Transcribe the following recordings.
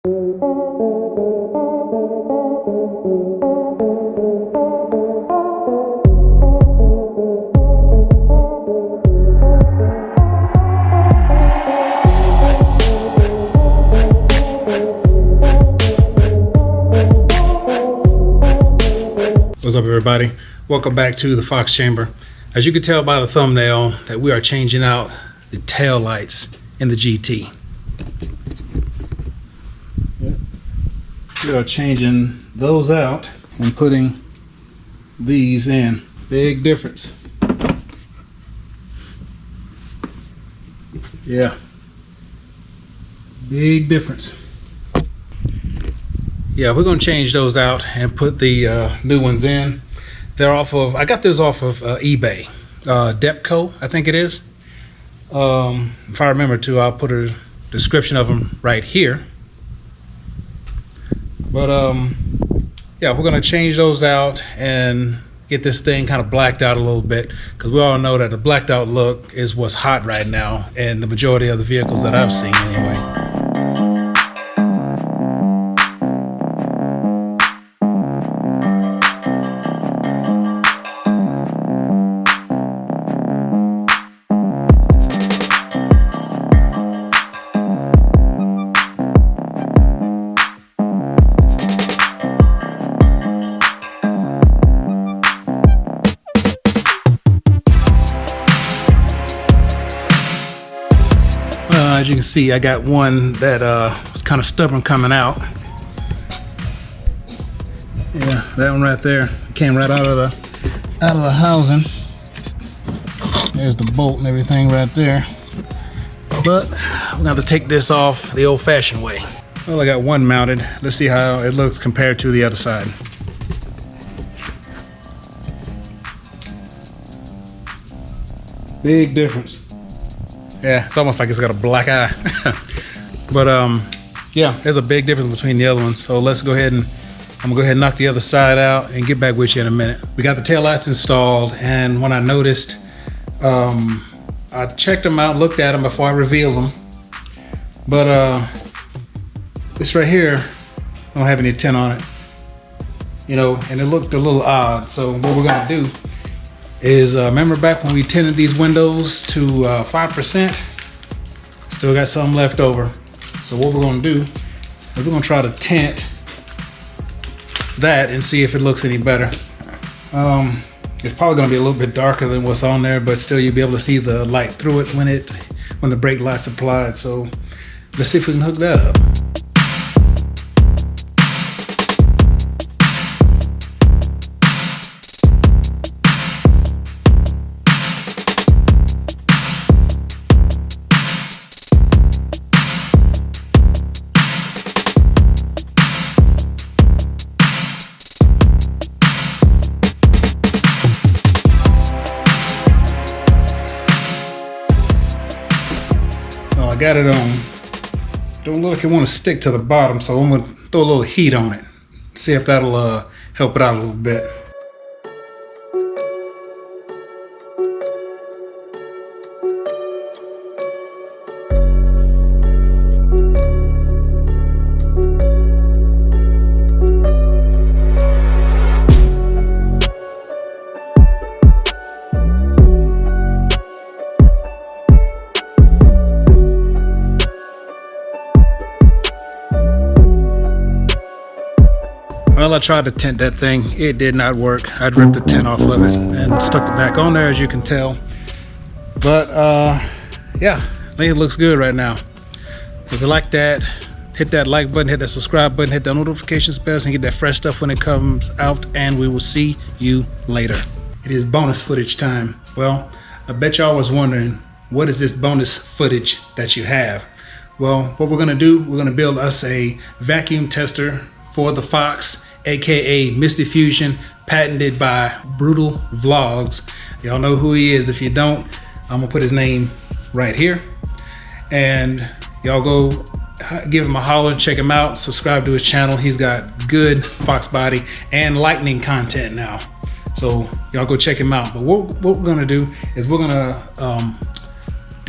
What's up, everybody? Welcome back to the Fox Chamber. As you can tell by the thumbnail that we are changing out the tail lights in the GT. We are changing those out and putting these in. Big difference. Yeah, big difference. Yeah, we're gonna change those out and put the new ones in. They're off of, I got this off of eBay, Depco, I think it is. If I remember to, I'll put a description of them right here. But yeah, we're gonna change those out and get this thing kind of blacked out a little bit, because we all know that the blacked out look is what's hot right now in the majority of the vehicles that I've seen anyway. As you can see, I got one that was kind of stubborn coming out. Yeah, that one right there came right out of the housing. There's the bolt and everything right there. But I'm gonna have to take this off the old-fashioned way. Well, I got one mounted. Let's see how it looks compared to the other side. Big difference. Yeah, it's almost like it's got a black eye. But yeah, there's a big difference between the other ones. So let's go ahead and I'm gonna go ahead and knock the other side out and get back with you in a minute. We got the taillights installed, and when I noticed, I checked them out, looked at them before I revealed them. But this right here don't have any tint on it, you know, and it looked a little odd. So what we're gonna do is remember back when we tinted these windows to 5%, still got some left over. So what we're gonna do is we're gonna try to tint that and see if it looks any better. It's probably gonna be a little bit darker than what's on there, but still you'll be able to see the light through it when the brake light's applied. So let's see if we can hook that up. Got it on. Don't look like it want to stick to the bottom, so I'm gonna throw a little heat on it. See if that'll help it out a little bit. Well, I tried to tint that thing. It did not work. I'd ripped the tint off of it and stuck it back on there, as you can tell. But yeah, I think it looks good right now. If you like that, hit that like button, hit that subscribe button, hit that notifications bell so you can get that fresh stuff when it comes out, and we will see you later. It is bonus footage time. Well, I bet y'all was wondering, what is this bonus footage that you have? Well, what we're gonna do, we're gonna build us a vacuum tester for the Fox, aka Misty Fusion, patented by Brutal Vlogs. Y'all know who he is. If you don't, I'm gonna put his name right here, and y'all go give him a holler, check him out, subscribe to his channel. He's got good Foxbody and lightning content now, so y'all go check him out. But what we're gonna do is we're gonna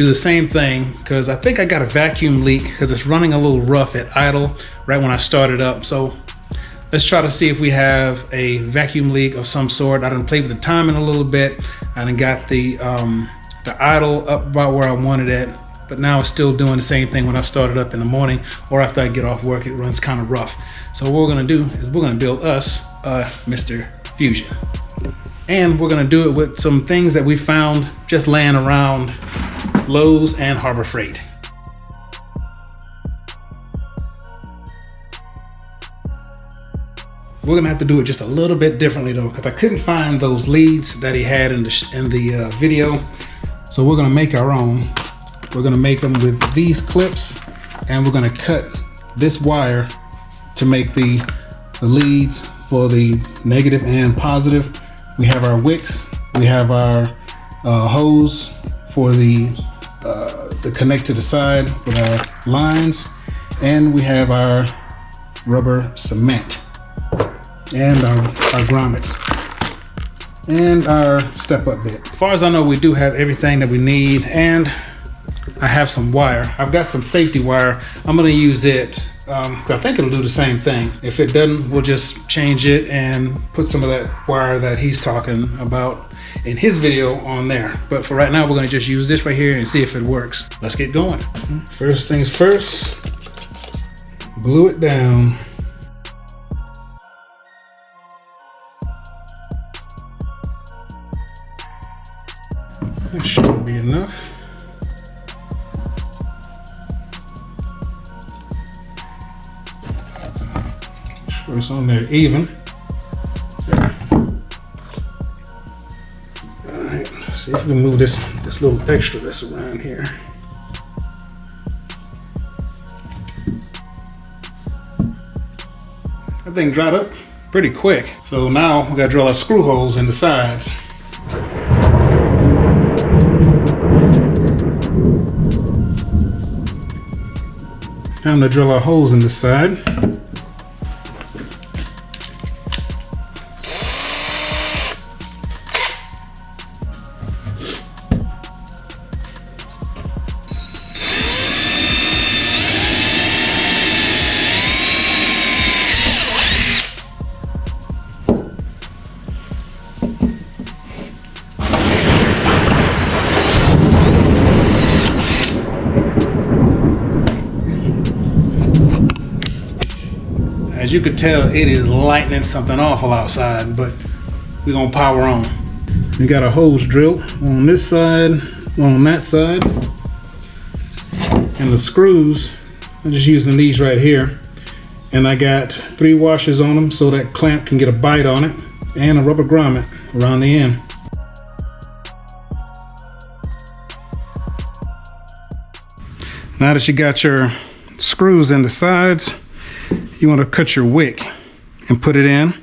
do the same thing because I think I got a vacuum leak because it's running a little rough at idle right when I started up. So let's try to see if we have a vacuum leak of some sort. I done played with the timing a little bit. I done got the idle up about where I wanted it, but now it's still doing the same thing when I started up in the morning or after I get off work. It runs kind of rough. So what we're gonna do is we're gonna build us a Mr. Fusion. And we're gonna do it with some things that we found just laying around Lowe's and Harbor Freight. We're gonna have to do it just a little bit differently though, because I couldn't find those leads that he had in the video. So we're gonna make our own. We're gonna make them with these clips, and we're gonna cut this wire to make the leads for the negative and positive. We have our wicks, we have our hose for the connect to the side with our lines, and we have our rubber cement and our grommets and our step up bit. As far as I know, we do have everything that we need, and I have some wire. I've got some safety wire. I'm gonna use it. I think it'll do the same thing. If it doesn't, we'll just change it and put some of that wire that he's talking about in his video on there. But for right now, we're gonna just use this right here and see if it works. Let's get going. First things first, glue it down. That should be enough. Sure it's on there even. There. All right, see if we can move this little extra that's around here. That thing dried up pretty quick. So now we gotta drill our screw holes in the sides. Time to drill our holes in the side. As you could tell, it is lightning something awful outside, but we're gonna power on. We got our holes drilled on this side, one on that side. And the screws, I'm just using these right here. And I got 3 washers on them so that clamp can get a bite on it, and a rubber grommet around the end. Now that you got your screws in the sides, you want to cut your wick and put it in.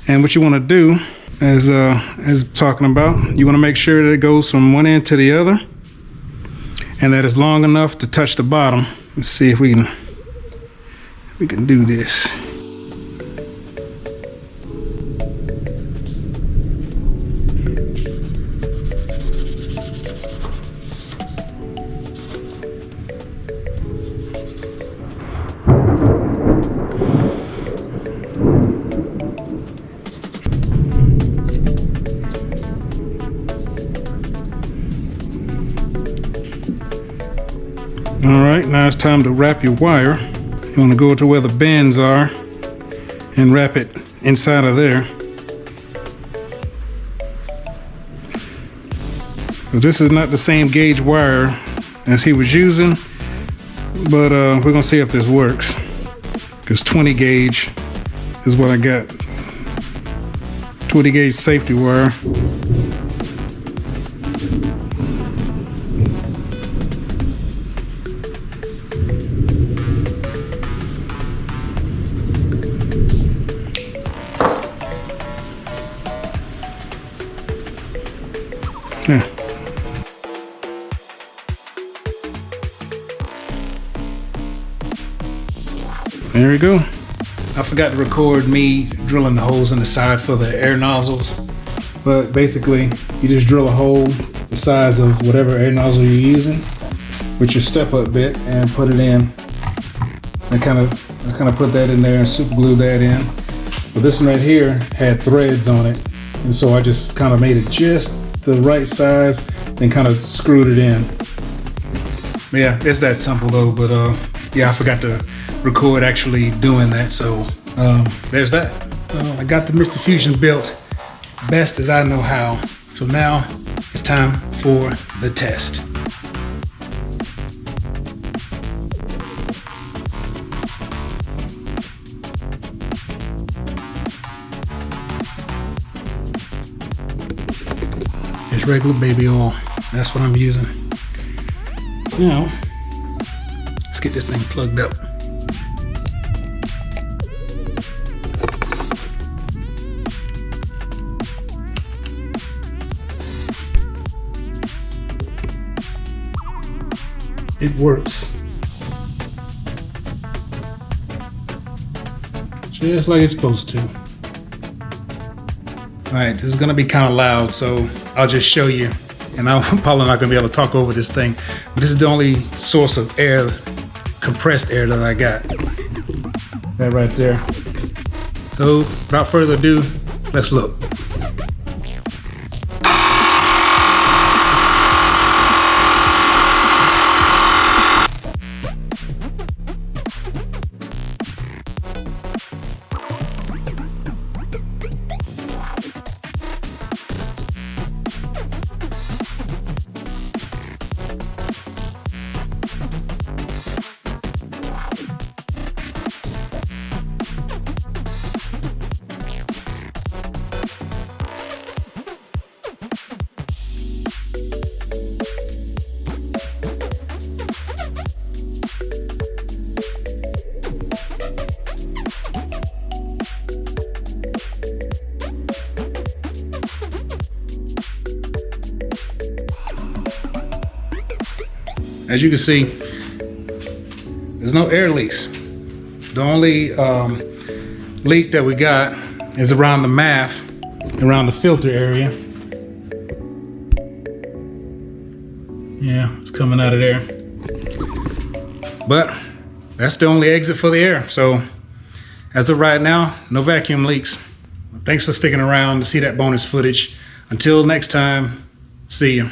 And what you want to do, as talking about, you want to make sure that it goes from one end to the other, and that it's long enough to touch the bottom. Let's see if we can do this. All right, now it's time to wrap your wire. You want to go to where the bends are and wrap it inside of there. So this is not the same gauge wire as he was using, but we're gonna see if this works, because 20 gauge is what I got. 20 gauge safety wire. Yeah. There we go. I forgot to record me drilling the holes in the side for the air nozzles, but basically you just drill a hole the size of whatever air nozzle you're using with your step-up bit and put it in. I kind of put that in there and super glued that in. But this one right here had threads on it, and so I just kind of made it just the right size, then kind of screwed it in. But yeah, it's that simple though. But yeah, I forgot to record actually doing that. So there's that. I got the Mr. Fusion built best as I know how. So now it's time for the test. It's regular baby oil. That's what I'm using. Now, let's get this thing plugged up. It works. Just like it's supposed to. Alright, this is going to be kind of loud, so I'll just show you. And I'm probably not going to be able to talk over this thing. But this is the only source of air, compressed air that I got. That right there. So, without further ado, let's look. As you can see, there's no air leaks. The only leak that we got is around the MAF, around the filter area. Yeah, it's coming out of there. But that's the only exit for the air. So as of right now, no vacuum leaks. Thanks for sticking around to see that bonus footage. Until next time, see you.